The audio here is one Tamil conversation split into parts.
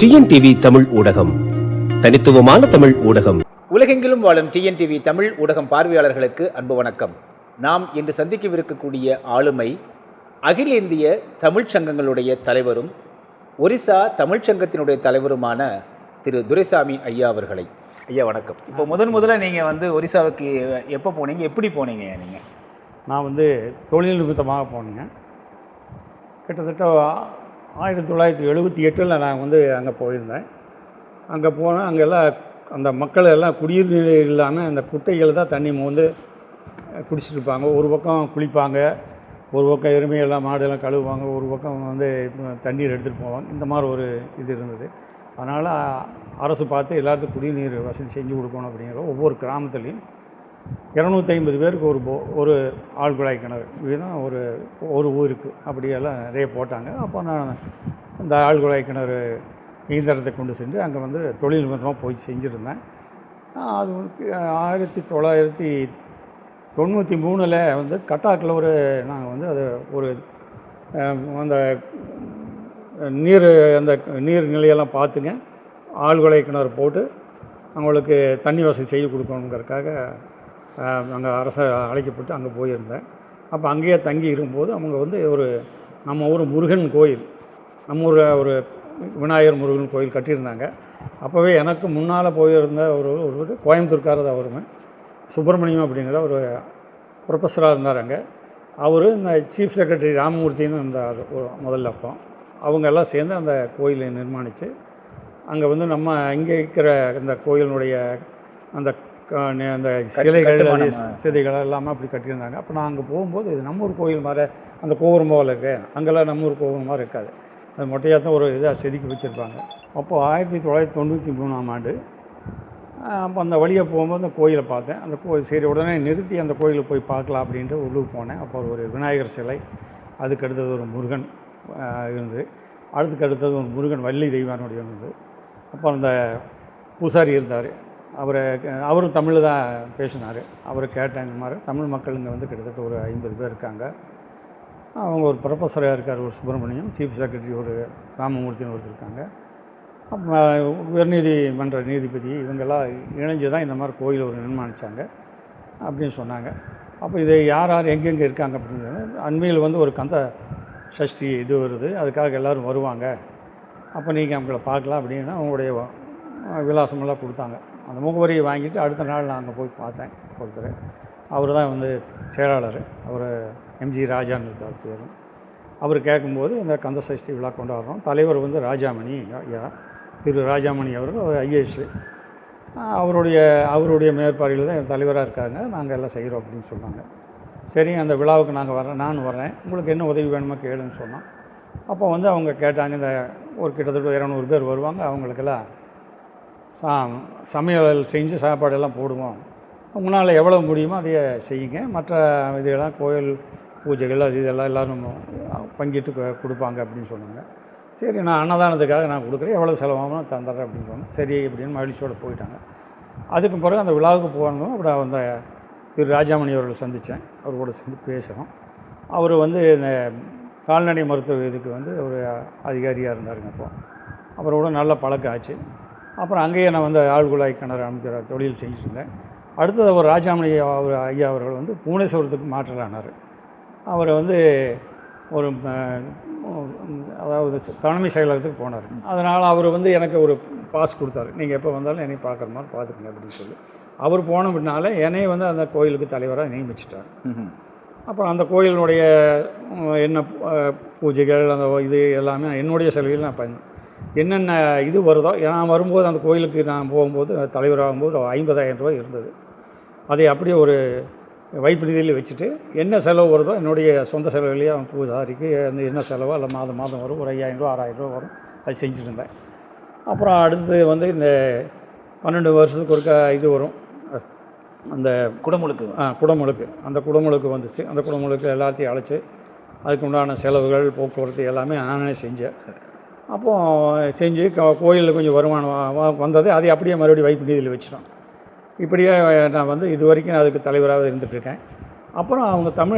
டிஎன்டிவி தமிழ் ஊடகம், தனித்துவமான தமிழ் ஊடகம். உலகெங்கிலும் வாழும் டிஎன்டிவி தமிழ் ஊடகம் பார்வையாளர்களுக்கு அன்பு வணக்கம். நாம் இன்று சந்திக்கவிருக்கக்கூடிய ஆளுமை அகில இந்திய தமிழ்ச் சங்கங்களுடைய தலைவரும் ஒரிசா தமிழ்ச்சங்கத்தினுடைய தலைவருமான திரு துரைசாமி ஐயா அவர்களை. ஐயா வணக்கம். இப்போ முதல்ல நீங்கள் ஒரிசாவுக்கு எப்போ போனீங்க, எப்படி போனீங்க? நீங்கள் நான் தொழில் நிமித்தமாக போனேங்க. கிட்டத்தட்ட 1978 நான் அங்கே போயிருந்தேன். அங்கே போனால் அங்கெல்லாம் அந்த மக்கள் எல்லாம் குடிநீர் நிலை இல்லாமல் அந்த குட்டைகள் தான் தண்ணி குடிச்சிட்டு இருப்பாங்க. ஒரு பக்கம் குளிப்பாங்க, ஒரு பக்கம் எருமையெல்லாம் மாடெல்லாம் கழுவுவாங்க, ஒரு பக்கம் தண்ணீர் எடுத்துகிட்டு போவாங்க. இந்த மாதிரி ஒரு இது இருந்தது. அதனால் அரசு பார்த்து எல்லாத்துக்கும் குடிநீர் வசதி செஞ்சு கொடுக்கணும் அப்படிங்கிற ஒவ்வொரு கிராமத்துலேயும் 250 பேருக்கு ஒரு ஆழ்குழாய் கிணறு இதுதான் ஒரு ஊருக்கு அப்படியெல்லாம் நிறைய போட்டாங்க. அப்போ நான் இந்த ஆழ்குழாய் கிணறு இயந்திரத்தை கொண்டு சென்று அங்கே தொழில் நிமித்தமாக போய் செஞ்சுருந்தேன். அது 1993 கட்டாக்கில் நாங்கள் அது அந்த நீர் நிலையெல்லாம் பார்த்துங்க, ஆழ்குழாய் கிணறு போட்டு அவங்களுக்கு தண்ணி வசதி செய்து கொடுக்கணுங்கிறதுக்காக அங்கே அரசை அழைக்கப்பட்டு அங்கே போயிருந்தேன். அப்போ அங்கேயே தங்கி இருக்கும்போது அவங்க நம்ம ஊர் முருகன் கோயில், நம்ம ஊரில் ஒரு விநாயகர் முருகன் கோயில் கட்டியிருந்தாங்க. அப்போவே எனக்கு முன்னால் போயிருந்த ஒரு கோயம்புத்தூர்காரர் அவருமே சுப்பிரமணியம் அப்படிங்கிற ஒரு ப்ரொஃபஸராக இருந்தார் அங்கே. அவர் இந்த சீஃப் செக்ரட்டரி ராமமூர்த்தின்னு இருந்தார் முதல்ல. அப்போ அவங்க எல்லாம் சேர்ந்து அந்த கோயிலை நிர்மாணித்து அங்கே நம்ம இங்கே இருக்கிற இந்த கோயிலினுடைய அந்த சிலைகள் எல்லாமே அப்படி கட்டியிருந்தாங்க. அப்போ நான் அங்கே போகும்போது இது நம்ம ஊர் கோயில் மாதிரி அந்த கோபுரம் போல் இருக்குது, அங்கெல்லாம் நம்ம ஊர் கோபுரம் மாதிரி இருக்காது, அது மொட்டையாக தான் ஒரு இதாக செதுக்கி வச்சுருப்பாங்க. அப்போது 1993 அப்போ அந்த வழியை போகும்போது அந்த கோயிலை பார்த்தேன். அந்த சரி உடனே நிறுத்தி அந்த கோயிலுக்கு போய் பார்க்கலாம் அப்படின்ட்டு உள்ளுக்கு போனேன். அப்போ ஒரு விநாயகர் சிலை, அதுக்கு அடுத்தது ஒரு முருகன் இருந்தது, அடுத்தது ஒரு முருகன் வள்ளி தெய்வானுடைய இருந்தது. அப்போ அந்த பூசாரி இருந்தார், அவரும் தமிழில் தான் பேசினார். அவரை கேட்டேன், இந்த மாதிரி தமிழ் மக்கள் இங்கே கிட்டத்தட்ட ஒரு 50 பேர் இருக்காங்க. அவங்க ஒரு ப்ரொஃபஸராக இருக்கார், ஒரு சுப்பிரமணியம், சீஃப் செக்ரட்டரி ஒரு ராமமூர்த்தின்னு ஒருத்தர் இருக்காங்க. அப்போ உயர்நீதிமன்ற நீதிபதி இவங்கெல்லாம் இணைஞ்சு தான் இந்த மாதிரி கோயில் நிர்மாணித்தாங்க அப்படின்னு சொன்னாங்க. அப்போ இது யார் எங்கெங்கே இருக்காங்க அப்படிங்கிறது அண்மையில் ஒரு கந்த சஷ்டி இது வருது, அதுக்காக எல்லோரும் வருவாங்க, அப்போ நீங்கள் அவங்கள பார்க்கலாம் அப்படின்னா அவங்களுடைய விலாசமெல்லாம் கொடுத்தாங்க. அந்த முகவரியை வாங்கிட்டு அடுத்த நாள் நான் அங்கே போய் பார்த்தேன். ஒருத்தர் அவர் தான் செயலாளர், அவர் எம்ஜி ராஜான்னு இருக்கார் பேர். அவர் கேட்கும்போது இந்த கந்த சஷ்டி விழா கொண்டாடுறோம், தலைவர் ராஜாமணி ஐயா, திரு ராஜாமணி அவர்கள் ஐஏஎஸ், அவருடைய மேற்பார்வையில் தான் தலைவராக இருக்காங்க, நாங்கள் எல்லாம் செய்கிறோம் அப்படின்னு சொன்னாங்க. சரி, அந்த விழாவுக்கு நான் வரேன், உங்களுக்கு என்ன உதவி வேணுமோ கேளுன்னு சொன்னோம். அப்போ அவங்க கேட்டாங்க, இந்த ஒரு கிட்டத்தட்ட 200 பேர் வருவாங்க, அவங்களுக்கெல்லாம் சமையல் செஞ்சு சாப்பாடெல்லாம் போடுவோம், உங்களால் எவ்வளோ முடியுமோ அதையே செய்யுங்க, மற்ற இதெல்லாம் கோயில் பூஜைகள் அது இதெல்லாம் எல்லோரும் பங்கிட்டு கொடுப்பாங்க அப்படின்னு சொன்னாங்க. சரி, நான் அன்னதானத்துக்காக நான் கொடுக்குறேன், எவ்வளோ செலவாகும் தந்துடுறேன் அப்படின்னு சொன்னேன். சரி அப்படின்னு மகிழ்ச்சியோடு போயிட்டாங்க. அதுக்கு பிறகு அந்த விழாவுக்கு போனதும் அப்படி அந்த திரு ராஜாமணி அவர்களை சந்தித்தேன், அவர் கூட சேர்ந்து பேசுகிறோம். அவர் இந்த கால்நடை மருத்துவ இதுக்கு ஒரு அதிகாரியாக இருந்தாருங்க. அப்போ அவரோட நல்ல பழக்கம் ஆச்சு. அப்புறம் அங்கேயே நான் ஆழ்குழாய் கிணறு அமைக்கிற தொழில் செஞ்சுருந்தேன். அடுத்தது அவர் ராஜாமணி ஐயா அவர்கள் புவனேஸ்வரத்துக்கு மாற்றலானார். அவர் ஒரு அதாவது தலைமை செயலகத்துக்கு போனார். அதனால் அவர் எனக்கு ஒரு பாஸ் கொடுத்தாரு, நீங்கள் எப்போ வந்தாலும் என்னை பார்க்குற மாதிரி பார்த்துக்குங்க அப்படின்னு சொல்லி. அவர் போன பின்னால் என்னையை அந்த கோயிலுக்கு தலைவராக நியமிச்சிட்டார். அப்புறம் அந்த கோயிலினுடைய என்ன பூஜைகள் அந்த இது எல்லாமே என்னுடைய செலவில் நான் பண்ணேன். என்னென்ன இது வருதோ, நான் வரும்போது அந்த கோயிலுக்கு நான் போகும்போது தலைவராகும்போது 50,000 ரூபாய் இருந்தது. அதை அப்படியே ஒரு வைப்பு நிதியில் வச்சுட்டு என்ன செலவு வருதோ என்னுடைய சொந்த செலவுலேயே அவன் பூஜாரிக்கு என்ன செலவோ இல்லை மாதம் வரும், ஒரு 5,000 ரூபா 6,000 ரூபா வரும், அது செஞ்சுட்டு இருந்தேன். அப்புறம் அடுத்து இந்த 12 வருஷத்துக்கு ஒருக்கா இது வரும், அந்த குடமுழுக்கு அந்த குடமுழுக்கு வந்துச்சு. அந்த குடமுழுக்கு எல்லாத்தையும் அழைச்சி அதுக்கு உண்டான செலவுகள் போக்குவரத்து எல்லாமே நானே செஞ்சேன். அப்போது செஞ்சு கோயிலில் கொஞ்சம் வருமானம் வந்தது, அதை அப்படியே மறுபடியும் வைப்பு நிதியில் வச்சிட்டோம். இப்படியே நான் இது வரைக்கும் அதுக்கு தலைவராக இருந்துகிட்ருக்கேன். அப்புறம் அவங்க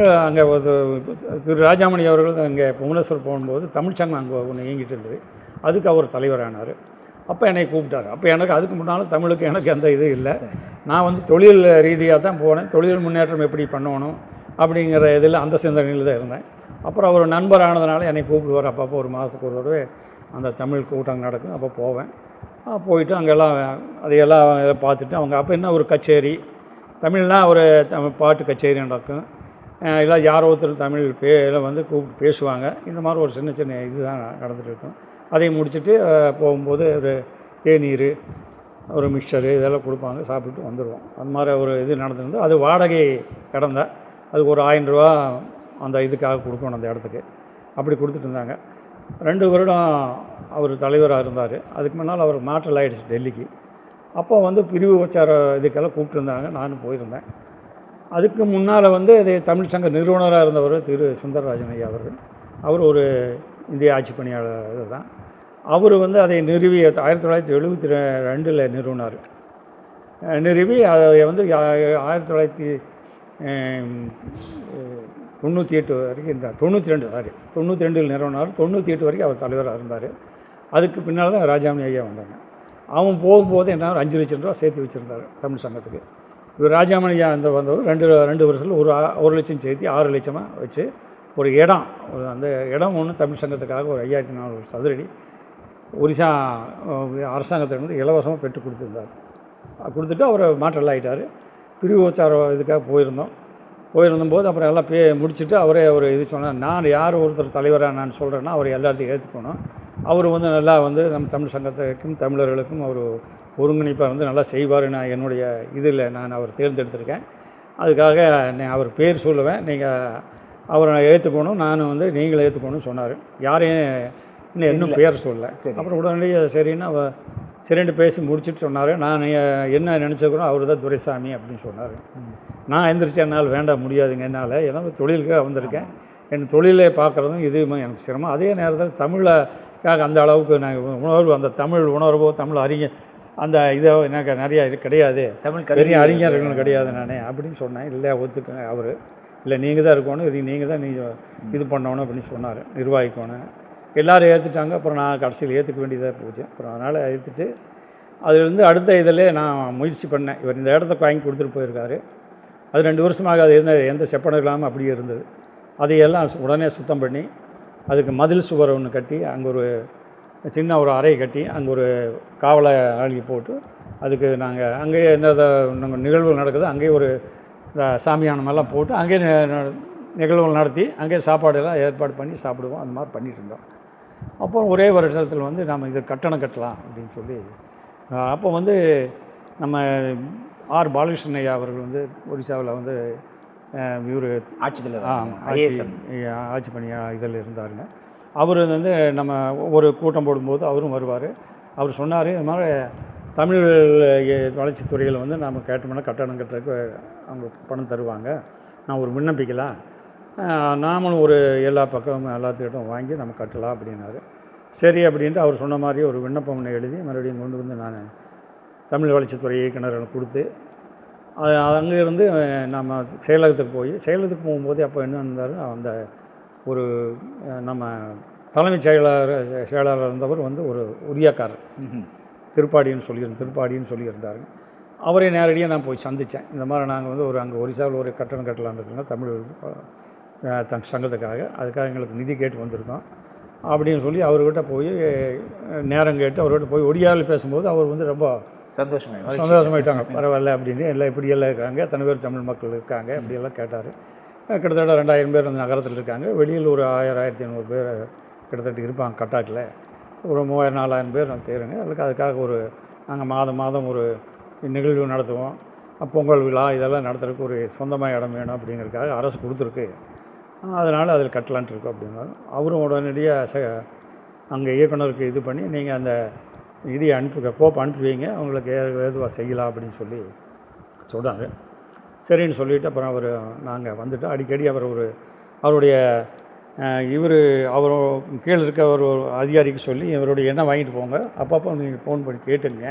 அங்கே திரு ராஜாமணி அவர்கள் அங்கே புவனேஸ்வர் போகும்போது தமிழ்ச்சங்கம் அங்கே ஒன்று இயங்கிட்டு இருந்தது, அதுக்கு அவர் தலைவரானார். அப்போ என்னை கூப்பிட்டாரு. அப்போ எனக்கு அதுக்கு முன்னால் தமிழுக்கு எனக்கு எந்த இது இல்லை. நான் வந்து தொழில் ரீதியாக தான் போனேன். தொழில் முன்னேற்றம் எப்படி பண்ணணும் அப்படிங்கிற இதில் அந்த சிந்தனையில் தான் இருந்தேன். அப்புறம் அவர் நண்பர் ஆனதுனால என்னை கூப்பிடுவார். அப்பப்போ ஒரு மாதத்துக்கு ஒரு தடவை அந்த தமிழ் கூட்டம் நடக்கும், அப்போ போவேன். போயிட்டு அங்கெல்லாம் அதையெல்லாம் பார்த்துட்டு அவங்க அப்போ என்ன ஒரு கச்சேரி தமிழ்னா ஒரு பாட்டு கச்சேரி நடக்கும். இல்லை யாரோ ஒருத்தர் தமிழ் வந்து கூப்பிட்டு பேசுவாங்க. இந்த மாதிரி ஒரு சின்ன சின்ன இதுதான் நடந்துகிட்டு இருக்கும். அதை முடிச்சுட்டு போகும்போது ஒரு தேநீர், ஒரு மிக்சரு இதெல்லாம் கொடுப்பாங்க, சாப்பிட்டு வந்துடுவோம். அந்த மாதிரி ஒரு இது நடந்துருந்து அது வாடகை கிடந்த அதுக்கு ஒரு 1000 ரூபா அந்த இதுக்காக கொடுக்கணும் அந்த இடத்துக்கு. அப்படி கொடுத்துட்டு இருந்தாங்க. 2 வருடம் அவர் தலைவராக இருந்தார். அதுக்கு முன்னால் அவர் மாற்றல் ஆகிடுச்சு டெல்லிக்கு. அப்போ வந்து பிரிவு உச்சார இதுக்கெல்லாம் கூப்பிட்டுருந்தாங்க, நானும் போயிருந்தேன். அதுக்கு முன்னால் வந்து இது தமிழ் சங்க நிறுவனராக இருந்தவர் திரு சுந்தரராஜன் ஐயா அவர்கள். அவர் ஒரு இந்திய ஆட்சி பணியாளர் இதுதான். அவர் வந்து அதை நிறுவி 1972 நிறுவினார். நிறுவி அதை வந்து 1998 வரைக்கும் இருந்தார். 92 நிறுவனார். 98 வரைக்கும் அவர் தலைவராக இருந்தார். அதுக்கு பின்னால் தான் ராஜாமணி ஐயா வந்தாங்க. அவன் போகும்போது என்ன 5 லட்சம் ரூபா சேர்த்து வச்சுருந்தார் தமிழ் சங்கத்துக்கு. இவர் ராஜாமணி ஐயா அந்த வந்தவர் 2 வருஷத்தில் 1 லட்சம் சேர்த்து 6 லட்சமாக வச்சு ஒரு இடம், அந்த இடம் ஒன்று தமிழ் சங்கத்துக்காக ஒரு 5400 சதுரடி ஒரிசா அரசாங்கத்திலிருந்து இலவசமாக பெற்று கொடுத்துருந்தார். கொடுத்துட்டு அவர் மாற்றல் ஆகிட்டார். பிரிவு உச்சார இதுக்காக போயிருந்தபோது அப்புறம் எல்லாம் முடிச்சுட்டு அவரே ஒரு இது சொன்னார். நான் யார் ஒருத்தர் தலைவராக நான் சொல்கிறேன்னா அவர் எல்லாத்தையும் ஏற்றுக்கணும். அவர் வந்து நல்லா வந்து நம்ம தமிழ் சங்கத்துக்கும் தமிழர்களுக்கும் அவர் ஒருங்கிணைப்பாக வந்து நல்லா செய்வார். நான் என்னுடைய இதில் நான் அவர் தேர்ந்தெடுத்திருக்கேன். அதுக்காக அவர் பேர் சொல்லுவேன், நீங்கள் அவரை ஏற்றுக்கணும், நான் வந்து நீங்களே ஏற்றுக்கணும்னு சொன்னார். யாரையும் இன்னும் பேர் சொல்லலை. அப்புறம் உடனடியே சரின்னு சரின்ட்டு பேசி முடிச்சுட்டு சொன்னார். நான் என்ன நினச்சிக்கிறோம் அவர் தான் துரைசாமி அப்படின்னு சொன்னார். நான் எந்திரிச்சு என்னால் வேண்டாம் முடியாதுங்க, என்னால் ஏன்னா தொழிலுக்காக வந்திருக்கேன், என் தொழிலை பார்க்குறதும் இதுவுமே எனக்கு சிரமம். அதே நேரத்தில் தமிழுக்காக அந்த அளவுக்கு நாங்கள் உணர்வு, அந்த தமிழ் உணர்வோ தமிழ் அறிஞர் அந்த இதை எனக்கு நிறையா கிடையாது, தமிழ் பெரிய அறிஞர்கள் கிடையாது நான் அப்படின்னு சொன்னேன். இல்லை ஒத்துக்கங்க அவர், இல்லை நீங்கள் தான் இருக்கணும், இது நீங்கள் தான் இது பண்ணணும் அப்படின்னு சொன்னார், நிர்வாகிக்கணும். எல்லோரும் ஏற்றுட்டாங்க. அப்புறம் நான் கடைசியில் ஏற்றுக்க வேண்டியதாக போச்சு. அப்புறம் அதனால் ஏற்றுட்டு அதுலேருந்து அடுத்த இதில் நான் முயற்சி பண்ணேன். இவர் இந்த இடத்த வாங்கி கொடுத்துட்டு போயிருக்காரு. அது 2 வருஷமாக அது எந்த செப்பனம் இல்லாமல் அப்படியே இருந்தது. அதையெல்லாம் உடனே சுத்தம் பண்ணி அதுக்கு மதில் சுவர் ஒன்று கட்டி அங்கே ஒரு சின்ன ஒரு அறை கட்டி அங்கே ஒரு காவலை ஆளி போட்டு அதுக்கு நாங்கள் அங்கேயே எந்த நாங்கள் நிகழ்வுகள் நடக்குது அங்கேயே ஒரு சாமியானமெல்லாம் போட்டு அங்கேயே நிகழ்வுகள் நடத்தி அங்கேயே சாப்பாடெல்லாம் ஏற்பாடு பண்ணி சாப்பிடுவோம். அந்த மாதிரி பண்ணிகிட்டு இருந்தோம். அப்புறம் ஒரே வருஷத்தில் வந்து நம்ம இதை கட்டணம் கட்டலாம் அப்படின்னு சொல்லி அப்போ வந்து நம்ம ஆர் பாலகிருஷ்ணன் ஐயா அவர்கள் வந்து ஒரிசாவில் வந்து இவர் ஆட்சி பணியாக இதில் இருந்தாருங்க. அவர் வந்து நம்ம ஒரு கூட்டம் போடும்போது அவரும் வருவார். அவர் சொன்னார், இது மாதிரி தமிழ் வளர்ச்சித்துறையில் வந்து நம்ம கேட்டோம்னா கட்டணம் கட்டுறதுக்கு அவங்க பணம் தருவாங்க, நான் ஒரு விண்ணப்பிக்கலாம், நாமளும் ஒரு எல்லா பக்கமும் எல்லாத்துக்கிட்டும் வாங்கி நம்ம கட்டலாம் அப்படின்னாரு. சரி அப்படின்ட்டு அவர் சொன்ன மாதிரி ஒரு விண்ணப்பம் ஒன்று எழுதி மறுபடியும் கொண்டு வந்து நான் தமிழ் வளர்ச்சித்துறை இயக்குநர்கள் கொடுத்து அங்கேருந்து நம்ம செயலகத்துக்கு போகும்போது அப்போ என்ன இருந்தார், அந்த ஒரு நம்ம தலைமைச் செயலாளர் இருந்தவர் வந்து ஒரு உரியாக்காரர் திருப்பாடின்னு சொல்லியிருந்தார். அவரே நேரடியாக நான் போய் சந்தித்தேன். இந்த மாதிரி நாங்கள் வந்து அங்கே ஒரிசாவில் ஒரு கட்டணம் கட்டலான்னு இருக்கோங்க தமிழ் சங்கத்துக்காக, அதுக்காக எங்களுக்கு நிதி கேட்டு வந்திருக்கோம் அப்படின்னு சொல்லி அவர்கிட்ட போய் நேரம் கேட்டு அவர்கிட்ட போய் ஒடியாவில் பேசும்போது அவர் வந்து ரொம்ப சந்தோஷமாயிட்டாங்க. பரவாயில்ல அப்படின்னு, எல்லாம் இப்படியெல்லாம் இருக்காங்க, எத்தனை பேர் தமிழ் மக்கள் இருக்காங்க அப்படியெல்லாம் கேட்டார். கிட்டத்தட்ட 2000 பேர் அந்த நகரத்தில் இருக்காங்க. வெளியில் ஒரு 1000-1500 பேர் கிட்டத்தட்ட இருப்பாங்க. கட்டாக்கில் ஒரு 3000-4000 பேர் நான் தேருங்க. அதுக்காக நாங்கள் மாதம் ஒரு நிகழ்வு நடத்துவோம். பொங்கல் விழா இதெல்லாம் நடத்துறதுக்கு ஒரு சொந்தமாக இடம் வேணும் அப்படிங்கிறதுக்காக அரசு கொடுத்துருக்கு, அதனால் அதில் கட்டலான்ட்டு இருக்கோம் அப்படின்னாலும் அவரும் உடனடியாக அங்கே இயக்குனருக்கு இது பண்ணி நீங்கள் அந்த இதை கோப்பை அனுப்பி வைங்க, அவங்களுக்கு ஏதுவாக செய்யலாம் அப்படின்னு சொல்லி சொன்னாங்க. சரின்னு சொல்லிவிட்டு அப்புறம் நாங்கள் வந்துட்டு அடிக்கடி அவருடைய அவர் கீழே இருக்க ஒரு அதிகாரிக்கு சொல்லி இவருடைய எண்ணெய் வாங்கிட்டு போங்க, அப்பப்போ நீங்கள் ஃபோன் பண்ணி கேட்டுங்க,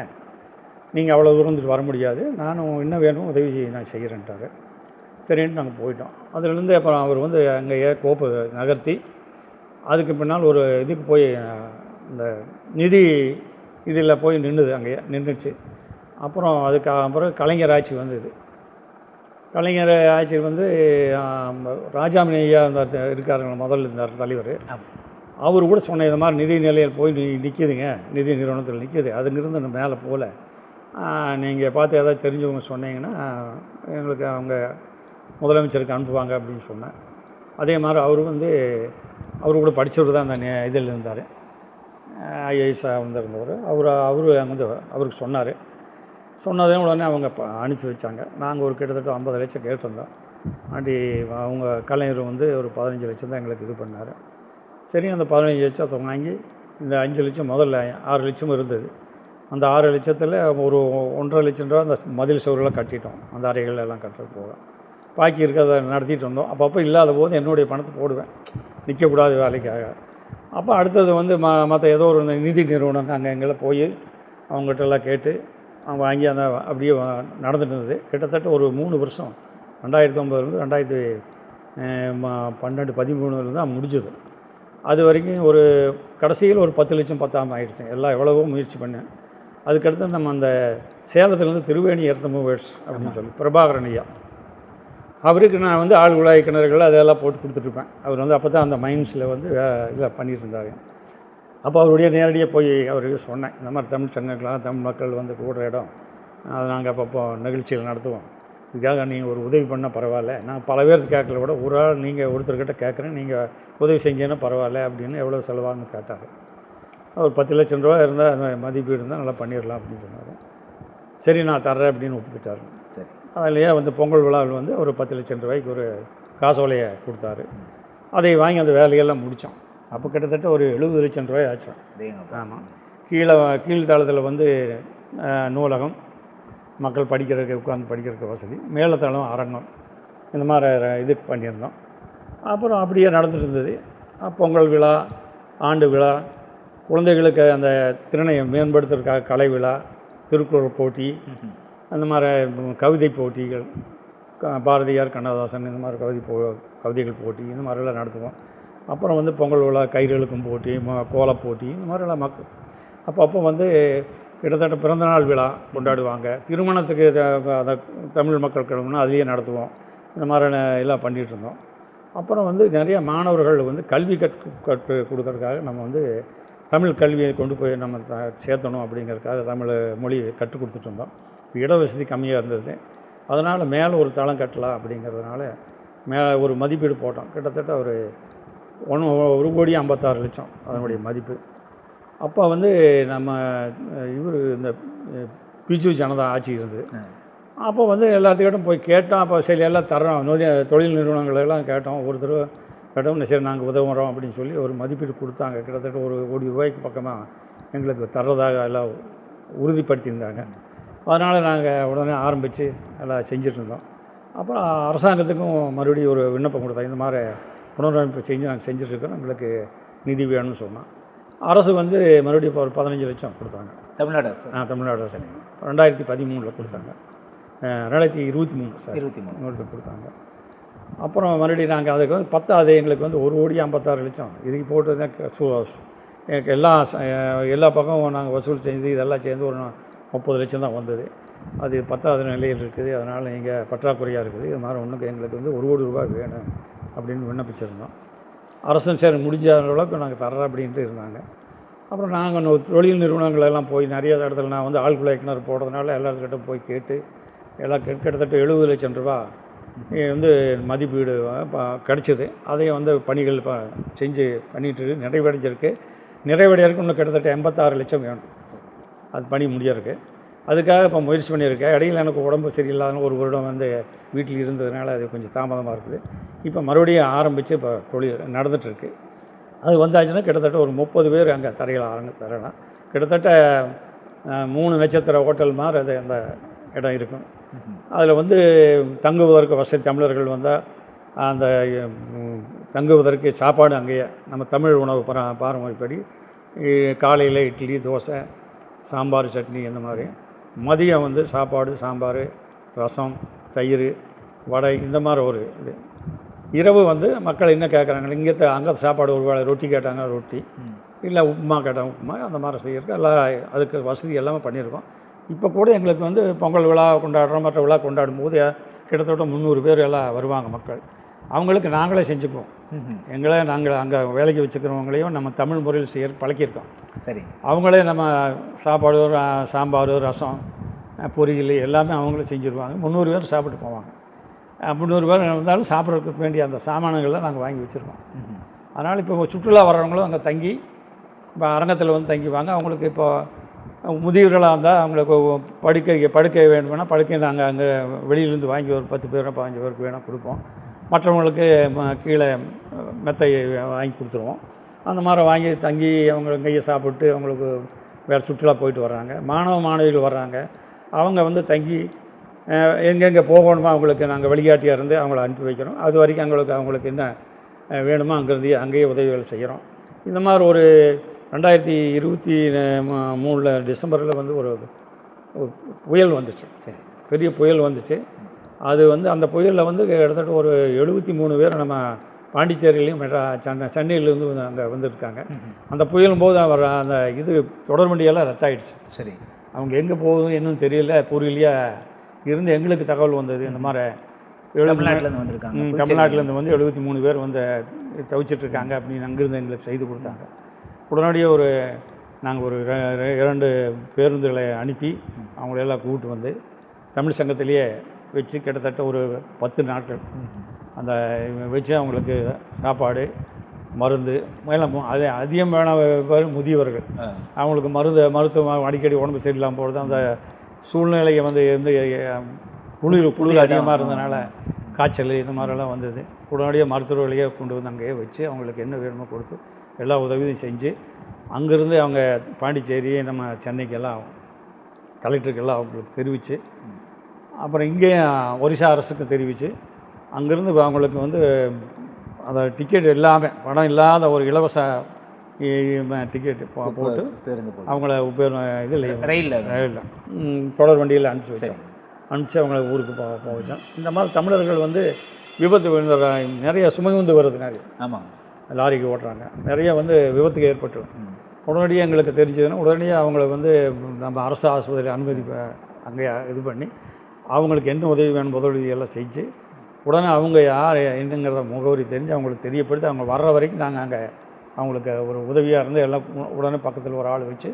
நீங்கள் அவ்வளோ தூரம் வந்துட்டு வர முடியாது, நானும் என்ன வேணும் உதவி நான் செய்கிறேன்ட்டார். சரின்ட்டு நாங்கள் போயிட்டோம். அதிலிருந்து அப்புறம் அவர் வந்து அங்கேயே கோப்பை நகர்த்தி அதுக்கு பின்னால் ஒரு இதுக்கு போய் இந்த நிதி இதில் போய் நின்றுது, அங்கேயே நின்றுச்சு. அப்புறம் அதுக்கு அப்புறம் கலைஞர் ஆட்சி வந்தது. கலைஞர் ஆட்சி வந்து ராஜாமணி ஐயா இருக்காருங்க, முதல்ல இருந்தார் தலைவர். அவர் கூட சொன்ன இந்த மாதிரி நிதி நிலையில் போய் நிற்கிதுங்க, நிதி நிறுவனத்தில் நிற்கிது, அதுங்கிருந்து மேலே போகல, நீங்கள் பார்த்து ஏதாவது தெரிஞ்சவங்க சொன்னீங்கன்னா எங்களுக்கு அவங்க முதலமைச்சருக்கு அனுப்புவாங்க அப்படின்னு சொன்னேன். அதே மாதிரி அவரு கூட படித்தவர் தான் அந்த இதில் இருந்தார், ஐஏஎஸ் வந்திருந்தவர். அவரு வந்து அவருக்கு சொன்னதே உடனே அவங்க அனுப்பி வச்சாங்க. நாங்கள் ஒரு கிட்டத்தட்ட 50 லட்சம் கேட்டிருந்தோம். அவங்க கலைஞர் வந்து ஒரு 15 லட்சம் தான் எங்களுக்கு இது பண்ணார். சரி, அந்த 15 லட்சத்தை வாங்கி இந்த 5 லட்சம் முதல்ல 6 லட்சம் இருந்தது. அந்த 6 லட்சத்தில் ஒரு 1.5 லட்சம் ரூபா அந்த மதில் சுவரெல்லாம் கட்டிட்டோம், அந்த அறைகள் எல்லாம் கட்டுறது போக. பாக்கி இருக்கிறத நடத்திட்டு இருந்தோம். அப்பப்போ இல்லாத போது என்னுடைய பணத்தை போடுவேன், நிற்கக்கூடாது வேலைக்காக. அப்போ அடுத்தது வந்து மற்ற ஏதோ ஒரு நிதி நிறுவனம் அங்கே எங்கெல்லாம் போய் அவங்ககிட்டலாம் கேட்டு வாங்கி அந்த அப்படியே நடந்துட்டு இருந்தது. கிட்டத்தட்ட ஒரு 3 வருஷம், 2009 2013 தான் முடிஞ்சது. அது வரைக்கும் ஒரு கடைசியில் ஒரு 10 லட்சம் பத்தாமல் ஆகிடுச்சு. எவ்வளவோ முயற்சி பண்ணேன். அதுக்கடுத்து நம்ம அந்த சேலத்துலேருந்து திருவேணி எர்த் மூவர்ஸ் அப்படின்னு சொல்லி பிரபாகரன் ஐயா, அவருக்கு நான் வந்து ஆள் குழாய் கிணறுகள் அதெல்லாம் போட்டு கொடுத்துட்ருப்பேன். அவர் வந்து அப்போ தான் அந்த மைன்ஸில் வந்து இதில் பண்ணிகிட்டு இருந்தார். அப்போ அவருடைய நேரடியாக போய் அவருக்கு சொன்னேன், இந்த மாதிரி தமிழ் சங்கங்களாக தமிழ் மக்கள் வந்து கூடுற இடம், அதை நாங்கள் அப்பப்போ நிகழ்ச்சிகள் நடத்துவோம், இதுக்காக நீங்கள் ஒரு உதவி பண்ணால் பரவாயில்ல, நான் பல பேருக்கு கேட்கல கூட ஒரு ஆள் நீங்கள் ஒருத்தர்கிட்ட கேட்குறேன், நீங்கள் உதவி செஞ்சீங்கன்னா பரவாயில்ல அப்படின்னு எவ்வளோ செலவாகனு கேட்டார். ஒரு 10 லட்சம் ரூபா இருந்தால் அந்த மதிப்பீடு இருந்தால் நல்லா பண்ணிடலாம் அப்படின்னு சொன்னார். சரி நான் தர்றேன் அப்படின்னு ஒப்புக்கிட்டார். சரி, அதுலேயே வந்து பொங்கல் விழாவில் வந்து ஒரு 10 லட்சம் ரூபாய்க்கு ஒரு காசோலையை கொடுத்தாரு. அதை வாங்கி அந்த வேலையெல்லாம் முடித்தோம். அப்போ கிட்டத்தட்ட ஒரு 70 லட்சம் ரூபாய் ஆச்சு. ஆமாம், கீழ்த்தளத்தில் வந்து நூலகம், மக்கள் படிக்கிறதுக்கு உட்காந்து படிக்கிறதுக்கு வசதி, மேலத்தளம் அரங்கம், இந்த மாதிரி இது பண்ணியிருந்தோம். அப்புறம் அப்படியே நடந்துட்டு இருந்தது. பொங்கல் விழா, ஆண்டு விழா, குழந்தைகளுக்கு அந்த திறனை மேம்படுத்துறதுக்காக கலை விழா, திருக்குறள் போட்டி, அந்த மாதிரி கவிதை போட்டிகள், பாரதியார் கண்ணதாசன் இந்த மாதிரி கவிதைகள் போட்டி இந்த மாதிரிலாம் நடத்துவோம். அப்புறம் வந்து பொங்கல் விழா, கயிறுகளுக்கும் போட்டி, கோலப் போட்டி, இந்த மாதிரிலாம் மக்கள் அப்போ வந்து கிட்டத்தட்ட பிறந்தநாள் விழா கொண்டாடுவாங்க. திருமணத்துக்கு அந்த தமிழ் மக்கள் கிழமைனா அதுலேயே நடத்துவோம். இந்த மாதிரி எல்லாம் பண்ணிகிட்டு இருந்தோம். அப்புறம் வந்து நிறைய மாணவர்கள் வந்து கல்வி கற்று கொடுக்கறதுக்காக நம்ம வந்து தமிழ் கல்வியை கொண்டு போய் நம்ம சேர்த்தணும் அப்படிங்கிறதுக்காக தமிழ் மொழி கற்றுக் கொடுத்துட்டு இருந்தோம். இட வசதி கம்மியாக இருந்தது, அதனால் மேலே ஒரு தளம் கட்டலாம் அப்படிங்கிறதுனால மேலே ஒரு மதிப்பீடு போட்டோம். கிட்டத்தட்ட ஒரு 1,56,00,000 அதனுடைய மதிப்பு. அப்போ வந்து நம்ம இந்த பிஜு ஜனதா ஆட்சி இருந்தது. அப்போ வந்து எல்லாத்துக்கிட்டும் போய் கேட்டோம். அப்போ சரி எல்லாம் தர்றோம், தொழில் நிறுவனங்களெல்லாம் கேட்டோம். ஒருத்தர் கேட்டோம், சரி நாங்கள் உதவுறோம் அப்படின்னு சொல்லி ஒரு மதிப்பீடு கொடுத்தாங்க. கிட்டத்தட்ட ஒரு ₹1 கோடி பக்கமாக எங்களுக்கு தர்றதாக எல்லாம் உறுதிப்படுத்தியிருந்தாங்க. அதனால் நாங்கள் உடனே ஆரம்பித்து எல்லாம் செஞ்சிட்ருந்தோம். அப்புறம் அரசாங்கத்துக்கும் மறுபடியும் ஒரு விண்ணப்பம் கொடுத்தோம், இந்த மாதிரி புனரமைப்பு செஞ்சு நாங்கள் செஞ்சிட்ருக்கோம், எங்களுக்கு நிதி வேணும்னு சொன்னோம். அரசு வந்து மறுபடியும் இப்போ ஒரு 15 லட்சம் கொடுத்தாங்க. தமிழ்நாடு அரசு? தமிழ்நாடு அரசு 2013 கொடுத்தாங்க. 2023 கொடுத்தாங்க. அப்புறம் மறுபடியும் நாங்கள் அதுக்கு வந்து பத்தாது, எங்களுக்கு வந்து ₹1,56,00,000 இதுக்கு போட்டு எல்லா பக்கமும் நாங்கள் வசூல் செஞ்சு இதெல்லாம் சேர்ந்து ஒரு 30 லட்சம் தான் வந்தது. அது 10வது நிலையில் இருக்குது, அதனால் இங்கே பற்றாக்குறையாக இருக்குது. இது மாதிரி ஒன்றுக்கு எங்களுக்கு வந்து ₹1 கோடி வேணும் அப்படின்னு விண்ணப்பிச்சிருந்தோம். அரசும் சரி முடிஞ்ச அளவுக்கு நாங்கள் தர்றோம் அப்படின்ட்டு இருந்தாங்க. அப்புறம் நாங்கள் தொழில் நிறுவனங்களெல்லாம் போய் நிறைய இடத்துல நான் வந்து ஆழ்குழாய் கிணறு போடுறதுனால எல்லாத்துக்கிட்ட போய் கேட்டு எல்லாம் கிட்டத்தட்ட ₹70 லட்சம் வந்து மதிப்பீடு கிடச்சிது. அதையும் வந்து பணிகள் செஞ்சு பண்ணிட்டு நிறைவடைறதுக்கு இன்னும் கிட்டத்தட்ட 86 லட்சம் வேணும் அது பணி முடியறதுக்கு. அதுக்காக இப்போ முயற்சி பண்ணியிருக்கேன். இடையில் எனக்கு உடம்பு சரியில்லாத ஒரு வருடம் வந்து வீட்டில் இருந்ததுனால அது கொஞ்சம் தாமதமாக இருக்குது. இப்போ மறுபடியும் ஆரம்பித்து இப்போ தொழில் நடந்துகிட்ருக்கு. அது வந்தாச்சுன்னா கிட்டத்தட்ட ஒரு 30 பேர் அங்கே தரலாம். கிட்டத்தட்ட 3 நட்சத்திர ஹோட்டல் மாதிரி அது அந்த இடம் இருக்கும். அதில் வந்து தங்குவதற்கு வசதி, தமிழர்கள் வந்தால் அந்த தங்குவதற்கு சாப்பாடு அங்கேயே நம்ம தமிழ் உணவு பாரம்பரியப்படி காலையில் இட்லி, தோசை, சாம்பார், சட்னி இந்த மாதிரி. மதியம் வந்து சாப்பாடு, சாம்பார், ரசம், தயிர், வடை இந்த மாதிரி ஒரு இரவு வந்து மக்கள் என்ன கேட்குறாங்க, இங்கே அங்கே சாப்பாடு ஒரு வேளை ரொட்டி கேட்டாங்க ரொட்டி, இல்லை உப்புமா கேட்டாங்க உப்புமா, அந்த மாதிரி செய்யறதுக்கு எல்லாம் அதுக்கு வசதி எல்லாமே பண்ணியிருக்கோம். இப்போ கூட எங்களுக்கு வந்து பொங்கல் விழா கொண்டாடுறோம், மற்ற விழா கொண்டாடும் போது கிட்டத்தட்ட 300 பேர் எல்லாம் வருவாங்க மக்கள். அவங்களுக்கு நாங்களே செஞ்சுக்குவோம். நாங்கள் அங்கே வேலைக்கு வச்சுக்கிறவங்களையும் நம்ம தமிழ் முறையில் செய்ய பழக்கியிருக்கோம். சரி, அவங்களே நம்ம சாப்பாடு, சாம்பார், ரசம், பொரியல் எல்லாமே அவங்களே செஞ்சுருவாங்க. 300 பேர் சாப்பிட்டு போவாங்க. 300 பேர் இருந்தாலும் சாப்பிட்றதுக்கு வேண்டிய அந்த சாமான்கள்லாம் நாங்கள் வாங்கி வச்சுருக்கோம். அதனால் இப்போ சுற்றுலா வர்றவங்களும் அங்கே தங்கி இப்போ அரங்கத்தில் வந்து தங்கிவாங்க. அவங்களுக்கு இப்போ முதியவர்களாக இருந்தால் அவங்களுக்கு படுக்கை வேணும்னா படுக்கை நாங்கள் அங்கே வெளியிலேருந்து வாங்கி ஒரு 10 பேரோ 15 பேருக்கு வேணால் கொடுப்போம். மற்றவங்களுக்கு கீழே மெத்தை வாங்கி கொடுத்துருவோம். அந்த மாதிரி வாங்கி தங்கி அவங்க இங்கேயே சாப்பிட்டு அவங்களுக்கு வேறு சுற்றுலா போயிட்டு வர்றாங்க. மாணவிகள் வர்றாங்க, அவங்க வந்து தங்கி எங்கெங்கே போகணுமோ அவங்களுக்கு நாங்கள் வழிகாட்டியாக இருந்து அவங்கள அனுப்பி வைக்கிறோம். அது வரைக்கும் அவங்களுக்கு என்ன வேணுமோ அங்கேருந்து அங்கேயே உதவிகள் செய்கிறோம். இந்த மாதிரி ஒரு 2023 டிசம்பரில் வந்து ஒரு புயல் வந்துச்சு. சரி, பெரிய புயல் வந்துச்சு. அது வந்து அந்த புயலில் வந்து கிட்டத்தட்ட ஒரு 73 பேர் நம்ம பாண்டிச்சேரியிலையும் சென்னையிலேருந்து அங்கே வந்துருக்காங்க. அந்த புயலும் போது அந்த இது தொடர் வண்டியெல்லாம் ரத்தாயிடுச்சு. சரி, அவங்க எங்கே போகுதுன்னு இன்னும் தெரியல, புரியலையா இருந்து எங்களுக்கு தகவல் வந்தது. இந்த மாதிரி தமிழ்நாட்டிலேருந்து வந்திருக்காங்க, தமிழ்நாட்டிலேருந்து வந்து 73 பேர் வந்து தவிச்சிட்ருக்காங்க அப்படின்னு அங்கேருந்து எங்களுக்கு செய்து கொடுத்தாங்க. உடனடியாக நாங்கள் ஒரு 2 பேருந்துகளை அனுப்பி அவங்களெல்லாம் கூப்பிட்டு வந்து தமிழ் சங்கத்திலேயே வச்சு கிட்டத்தட்ட ஒரு 10 நாட்கள் அந்த வச்சு அவங்களுக்கு சாப்பாடு, மருந்து மேலும் அதே அதிகமான முதியவர்கள் அவங்களுக்கு மருத்துவம் அடிக்கடி உடம்பு சரியில்லாமல் போகிறது, அந்த சூழ்நிலையை வந்து குளிர் அதிகமாக இருந்ததுனால காய்ச்சல் இந்த மாதிரிலாம் வந்தது. உடனடியாக மருத்துவர்களையே கொண்டு வந்து அங்கேயே வச்சு அவங்களுக்கு என்ன வேணுமோ கொடுத்து எல்லா உதவியும் செஞ்சு அங்கேருந்து அவங்க பாண்டிச்சேரி நம்ம சென்னைக்கெல்லாம் கலெக்டருக்கெல்லாம் அவங்களுக்கு தெரிவித்து, அப்புறம் இங்கேயும் ஒரிசா அரசுக்கு தெரிவித்து அங்கேருந்து அவங்களுக்கு வந்து அந்த டிக்கெட் எல்லாமே பணம் இல்லாத ஒரு இலவச டிக்கெட் போட்டு அவங்கள இதில் ரயிலில் தொடர் வண்டியில் அனுப்பிச்சி அவங்கள ஊருக்கு போக வச்சோம். இந்த மாதிரி தமிழர்கள் வந்து விபத்து விழுந்த நிறைய சுமந்து வருதுனால, ஆமாம், லாரிக்கு ஓட்டுறாங்க, நிறைய வந்து விபத்துக்கு ஏற்பட்டுரும். உடனடியாக எங்களுக்கு தெரிஞ்சதுன்னா உடனடியாக அவங்கள வந்து நம்ம அரசு ஆஸ்பத்திரி அனுமதி அங்கே இது பண்ணி அவங்களுக்கு என்ன உதவி வேணும் உதவியெல்லாம் செஞ்சு உடனே அவங்க யார் என்னங்கிறத முகவரி தெரிஞ்சு அவங்களுக்கு தெரியப்படுத்தி அவங்க வர்ற வரைக்கும் நாங்கள் அங்கே அவங்களுக்கு ஒரு உதவியாக இருந்து எல்லாம் உடனே பக்கத்தில் ஒரு ஆள் வச்சு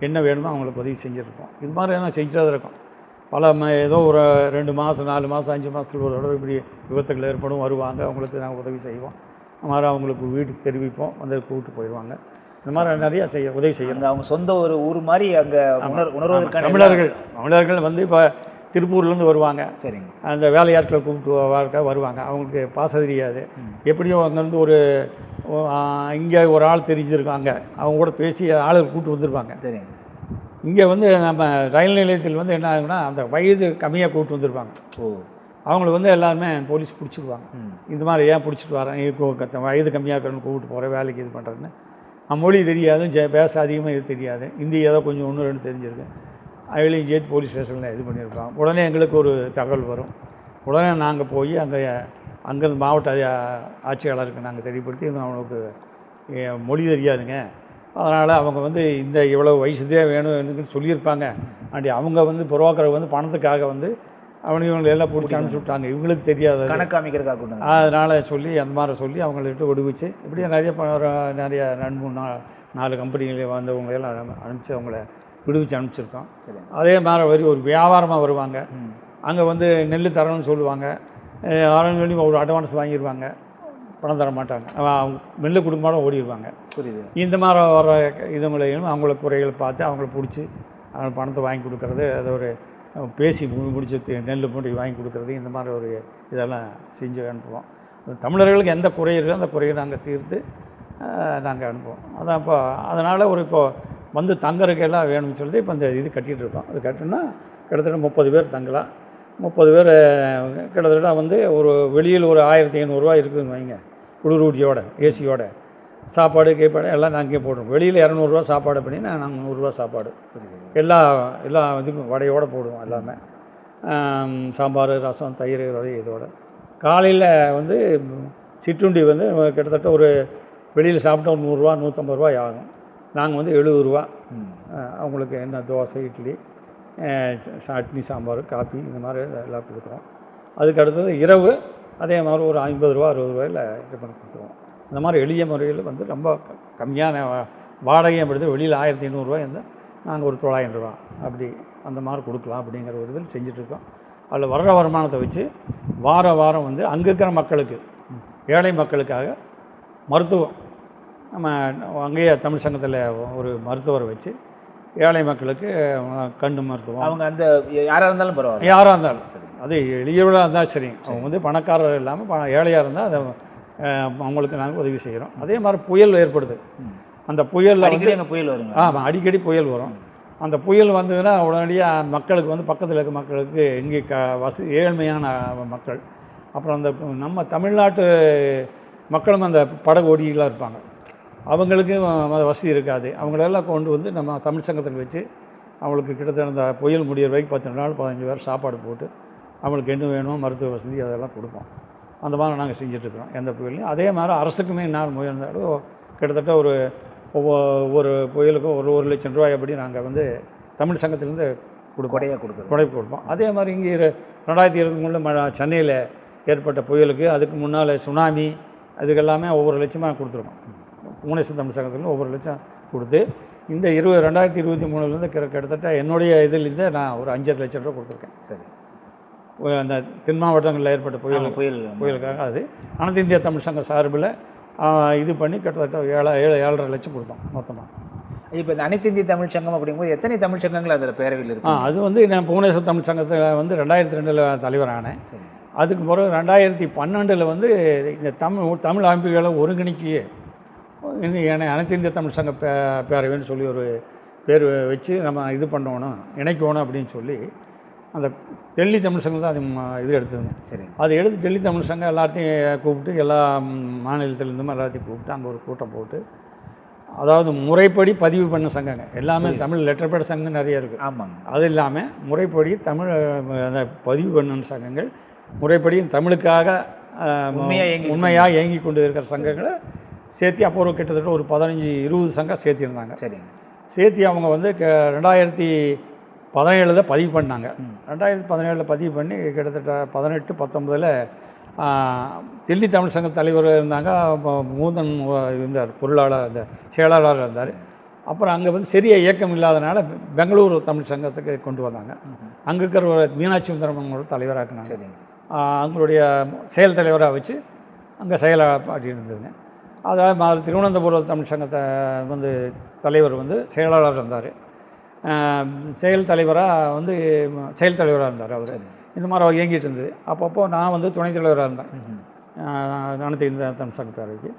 என்ன வேணுமோ அவங்களுக்கு உதவி செஞ்சுருக்கோம். இது மாதிரி எல்லாம் செஞ்சுட்டு இருக்கோம். ஏதோ ஒரு 2 மாதம் 4 மாதம் 5 மாதத்துக்கு ஒரு தடவை இப்படி விபத்துகள் ஏற்படும், வருவாங்க, அவங்களுக்கு நாங்கள் உதவி செய்வோம். இந்த மாதிரி அவங்களுக்கு வீட்டுக்கு தெரிவிப்போம், வந்து கூப்பிட்டு போயிடுவாங்க. இந்த மாதிரி நிறையா உதவி செய்யணும். அவங்க சொந்த ஒரு ஊர் மாதிரி அங்கே உணர்வதற்கான தமிழர்கள் வந்து இப்போ திருப்பூர்லேருந்து வருவாங்க. சரிங்க, அந்த வேலையாட்களை கூப்பிட்டு வருவாங்க. அவங்களுக்கு பாச தெரியாது, எப்படியோ அங்கேருந்து ஒரு இங்கே ஒரு ஆள் தெரிஞ்சிருக்காங்க, அவங்க கூட பேசி ஆளுகள் கூப்பிட்டு வந்துருப்பாங்க. சரிங்க, இங்கே வந்து நம்ம ரயில் நிலையத்தில் வந்து என்ன ஆகுதுன்னா அந்த வயது கம்மியாக கூப்பிட்டு வந்துருப்பாங்க. அவங்களுக்கு வந்து எல்லாருமே போலீஸ் பிடிச்சிடுவாங்க. இந்த மாதிரி ஏன் பிடிச்சிட்டு வரேன், இப்போ வயது கம்மியாக இருக்கணும்னு கூப்பிட்டு போகிறேன், வேலைக்கு இது பண்ணுறேன்னு. மொழி தெரியாது, பேச அதிகமாக இது தெரியாது, ஹிந்தி ஏதோ கொஞ்சம் 1-2 தெரிஞ்சிருக்கு, அவளையும் சேர்த்து போலீஸ் ஸ்டேஷனில் இது பண்ணியிருப்பாங்க. உடனே எங்களுக்கு ஒரு தகவல் வரும். உடனே நாங்கள் போய் அங்கேருந்து மாவட்ட ஆட்சியாளருக்கு நாங்கள் தெரியப்படுத்தி அவங்களுக்கு மொழி தெரியாதுங்க, அதனால் அவங்க வந்து இவ்வளோ வயசுதே வேணும்னு சொல்லியிருப்பாங்க. அவங்க வந்து புரோக்கரை வந்து பணத்துக்காக வந்து இவங்களை எல்லாம் பிடிச்சி அனுப்பிச்சி விட்டாங்க, இவங்களுக்கு தெரியாத கணக்காமிக்கிறதுக்காக. அதனால் சொல்லி அந்த மாதிரி சொல்லி அவங்கள்ட்ட விடுவிச்சு இப்படியே நிறைய 2-3-4 கம்பெனிகளே வந்தவங்களையெல்லாம் அனுப்பிச்சி அவங்கள விடுவிச்சு அனுப்பிச்சிருக்கோம். அதே மாதிரி ஒரு வியாபாரமாக வருவாங்க, அங்கே வந்து நெல் தரணும்னு சொல்லுவாங்க, யாரும் சொல்லி ஒரு அட்வான்ஸ் வாங்கிடுவாங்க, பணம் தர மாட்டாங்க, நெல் குடும்பமாக ஓடிடுவாங்க. புரியுது. இந்த மாதிரி வர இதுங்களையும் அவங்கள குறைகளை பார்த்து அவங்கள பிடிச்சி அவங்க பணத்தை வாங்கி கொடுக்கறது, அதை ஒரு பேசி முடிச்சு நெல் மூட்டை வாங்கி கொடுக்குறது, இந்த மாதிரி ஒரு இதெல்லாம் செஞ்சு அனுப்புவோம். தமிழர்களுக்கு எந்த குறை இருக்கோ அந்த குறையை நாங்கள் தீர்த்து நாங்கள் அனுப்புவோம். அதான் இப்போ அதனால் இப்போ வந்து தங்கறதுக்கெல்லாம் வேணும்னு சொல்லி இப்போ இந்த இது கட்டிகிட்டு இருக்கோம். அது கட்டினா கிட்டத்தட்ட 30 பேர் தங்கலாம். 30 பேர் கிட்டத்தட்ட வந்து ஒரு வெளியில் ஒரு 1500 இருக்குதுன்னு வைங்க, குளிர் ஊட்டியோட ஏசியோட சாப்பாடு கீப்பாடு எல்லாம் நாங்கள் போடுறோம். வெளியில் 200 சாப்பாடு பண்ணி நாங்கள் 100 சாப்பாடு எல்லா இதுக்கும் வடையோடு போடுவோம். எல்லாமே சாம்பார், ரசம், தயிர், வடை இதோட. காலையில் வந்து சிற்றுண்டி வந்து கிட்டத்தட்ட ஒரு வெளியில் சாப்பிட்டா ஒரு 100 ரூபா 150 ரூபாய் ஆகும். நாங்கள் வந்து 70 ரூபா. அவங்களுக்கு என்ன தோசை, இட்லி, சட்னி, சாம்பார், காப்பி இந்த மாதிரி எல்லாம் கொடுக்குறோம். அதுக்கு அடுத்தது இரவு அதே மாதிரி ஒரு 50 ரூபா 60 ரூபாயில் இது பண்ணி கொடுத்துருவோம். இந்த மாதிரி எளிய முறையில் வந்து ரொம்ப கம்மியான வாடகையும் படுத்து வெளியில் 1500 ரூபாய் இருந்தால் நாங்கள் ஒரு 900 ரூபா அப்படி அந்த மாதிரி கொடுக்கலாம் அப்படிங்கிற ஒரு இதில் செஞ்சிட்ருக்கோம். அதில் வர்ற வருமானத்தை வச்சு வாரம் வந்து அங்கே இருக்கிற மக்களுக்கு, ஏழை மக்களுக்காக மருத்துவம் நம்ம அங்கேயே தமிழ் சங்கத்தில் ஒரு மருத்துவரை வச்சு ஏழை மக்களுக்கு கண் மருத்துவம், அவங்க அந்த யாராக இருந்தாலும் பரவாயில்ல, யாராக இருந்தாலும் சரி, அது எளியவளாக இருந்தால் சரி, அவங்க வந்து பணக்காரர் இல்லாமல் ஏழையாக இருந்தால் அதை அவங்களுக்கு நாங்கள் உதவி செய்கிறோம். அதே மாதிரி புயல் ஏற்படுது. அந்த புயலில் வந்து எங்கள் புயல் வருங்க. ஆமாம், அடிக்கடி புயல் வரும். அந்த புயல் வந்ததுன்னா உடனடியாக மக்களுக்கு வந்து பக்கத்தில் இருக்க மக்களுக்கு இங்கே ஏழ்மையான மக்கள், அப்புறம் அந்த நம்ம தமிழ்நாட்டு மக்களும் அந்த படகு ஓடிகளாக இருப்பாங்க, அவங்களுக்கு வசதி இருக்காது. அவங்களெல்லாம் கொண்டு வந்து நம்ம தமிழ் சங்கத்தில் வச்சு அவங்களுக்கு கிட்டத்தட்ட அந்த புயல் முடிகிற வரைக்கும் 10 நாள் 15 பேர் சாப்பாடு போட்டு அவங்களுக்கு என்ன வேணுமோ மருத்துவ வசதி அதெல்லாம் கொடுப்போம். அந்த மாதிரி நாங்கள் செஞ்சிட்ருக்கிறோம் எந்த புயல்லையும். அதே மாதிரி அரசுக்குமே என்ன முயன்றாலும் கிட்டத்தட்ட ஒவ்வொரு புயலுக்கும் ஒரு லட்சம் ரூபாய் அப்படி நாங்கள் வந்து தமிழ் சங்கத்திலேருந்து கொடை கொடுப்போம். அதே மாதிரி இங்கே 2023 சென்னையில் ஏற்பட்ட புயலுக்கு, அதுக்கு முன்னால் சுனாமி, அதுக்கெல்லாமே ஒவ்வொரு லட்சமாக கொடுத்துருக்கோம். புவனேஸ்வர் தமிழ் சங்கத்தில் ஒவ்வொரு லட்சம் கொடுத்து இந்த 2023 கிட்டத்தட்ட என்னுடைய இதிலேருந்து நான் ஒரு 5 லட்சம் ரூபா கொடுத்துருக்கேன். சரி, அந்த தென் மாவட்டங்களில் ஏற்பட்ட புயலுக்காக அது அனைத்து இந்திய தமிழ் சங்க சார்பில் இது பண்ணி கிட்டத்தட்ட 7.5 லட்சம் கொடுத்தோம் மொத்தமாக. இப்போ இந்த அனைத்து இந்திய தமிழ் சங்கம் அப்படிங்கும்போது எத்தனை தமிழ் சங்கங்கள் அதில் பேரவையில் இருக்கு? அது வந்து நான் புவனேஸ்வர் தமிழ் சங்கத்தில் வந்து 2002 தலைவரானேன். அதுக்கு பிறகு 2012 வந்து இந்த தமிழ் அமைப்புகளை ஒருங்கிணைச்சி அனைத்து இந்திய தமிழ் சங்க பேரவைன்னு சொல்லி ஒரு பேர் வச்சு நம்ம இது பண்ணணும், இணைக்கணும் அப்படின்னு சொல்லி அந்த டெல்லி தமிழ் சங்கம் தான் அது இது எடுத்துருங்க. சரி, அது எடுத்து டெல்லி தமிழ் சங்கம் எல்லாத்தையும் கூப்பிட்டு எல்லா மாநிலத்திலேருந்தும் எல்லாத்தையும் கூப்பிட்டு அங்கே ஒரு கூட்டம் போட்டு, அதாவது முறைப்படி பதிவு பண்ண சங்கங்க எல்லாமே தமிழ் லெட்டர்பேட் சங்கம் நிறைய இருக்குது. ஆமாங்க, அது இல்லாமல் முறைப்படி தமிழ் அந்த பதிவு பண்ண சங்கங்கள், முறைப்படி தமிழுக்காக உண்மையாக இயங்கி கொண்டு இருக்கிற சங்கங்களை சேர்த்து அப்போ ஒரு கிட்டத்தட்ட ஒரு 15-20 சங்கம் சேர்த்திருந்தாங்க. சரிங்க, சேர்த்தி அவங்க வந்து 2017 பதிவு பண்ணாங்க. 2017 பதிவு பண்ணி கிட்டத்தட்ட 18-19 டெல்லி தமிழ் சங்க தலைவர் இருந்தாங்க, மூதன் இருந்தார், பொருளாளர் அந்த செயலாளர் இருந்தார். அப்புறம் அங்கே வந்து சரியாக இயக்கம் இல்லாதனால பெங்களூரு தமிழ் சங்கத்துக்கு கொண்டு வந்தாங்க. அங்கே இருக்கிற ஒரு மீனாட்சி சுந்தரம் அவங்களோட தலைவராக்குனாங்க. அவங்களுடைய செயல் தலைவராக வச்சு அங்கே செயலாட்டி இருந்ததுங்க. அதாவது திருவனந்தபுரம் தமிழ் சங்கத்தை வந்து தலைவர் வந்து செயலாளர் இருந்தார், செயல் தலைவராக இருந்தார் அவர். இந்த மாதிரி அவர் இயங்கிட்டு இருந்தது. அப்பப்போ நான் வந்து துணைத் தலைவராக இருந்தேன் அனைத்து இந்திய தமிழ் சங்க பேரவைக்கு.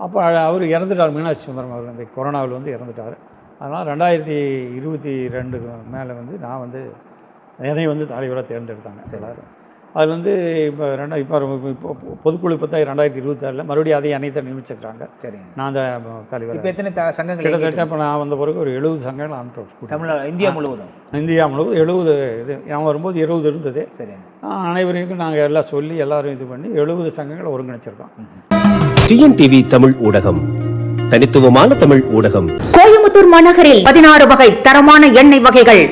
அப்போ அவர் இறந்துட்டார், மீனாட்சி சுந்தரம் அவர் இந்த கொரோனாவில் வந்து இறந்துட்டார். அதனால் 2022 மேலே வந்து நான் வந்து என்னை வந்து தலைவராக தேர்ந்தெடுத்தாங்க எல்லாரும். அது வந்து இப்போ பொதுக்குழு இப்போ தான் 2026 மறுபடியும் அதையும் அனைத்தை நியமிச்சிருக்காங்க. சரி, நான் அந்த தலைவர். இப்போ எத்தனை சங்கங்கள்? கிட்டத்தட்ட இப்போ நான் வந்த பிறகு ஒரு 70 சங்கங்கள் அனுப்பிட்டோம் தமிழ் இந்தியா முழுவதும் 70 இது அவன் வரும்போது 20 இருந்தது. சரி, அனைவரையும் நாங்கள் எல்லாம் சொல்லி எல்லாரும் இது பண்ணி 70 சங்கங்களை ஒருங்கிணைச்சிருக்கோம். டிஎன்டிவி தமிழ் ஊடகம், தனித்துவமான தமிழ் ஊடகம். கோயம்புத்தூர் மாநகரில் 16 வகை தரமான எண்ணெய் வகைகள்,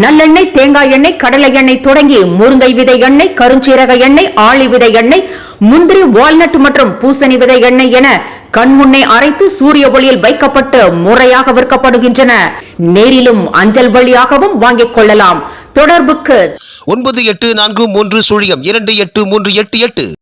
நல்லெண்ணெய், தேங்காய் எண்ணெய், கடலை எண்ணெய் தொடங்கி முருங்கை விதை எண்ணெய், கருஞ்சீரக எண்ணெய், ஆளி விதை எண்ணெய், முந்திரி, வால்நட் மற்றும் பூசணி விதை எண்ணெய் என கண்முன்னே அரைத்து சூரிய ஒளியில் வைக்கப்பட்டு முறையாக விற்கப்படுகின்றன. நேரிலும் அஞ்சல் வழியாகவும் வாங்கிக் கொள்ளலாம். தொடர்புக்கு 9843028388.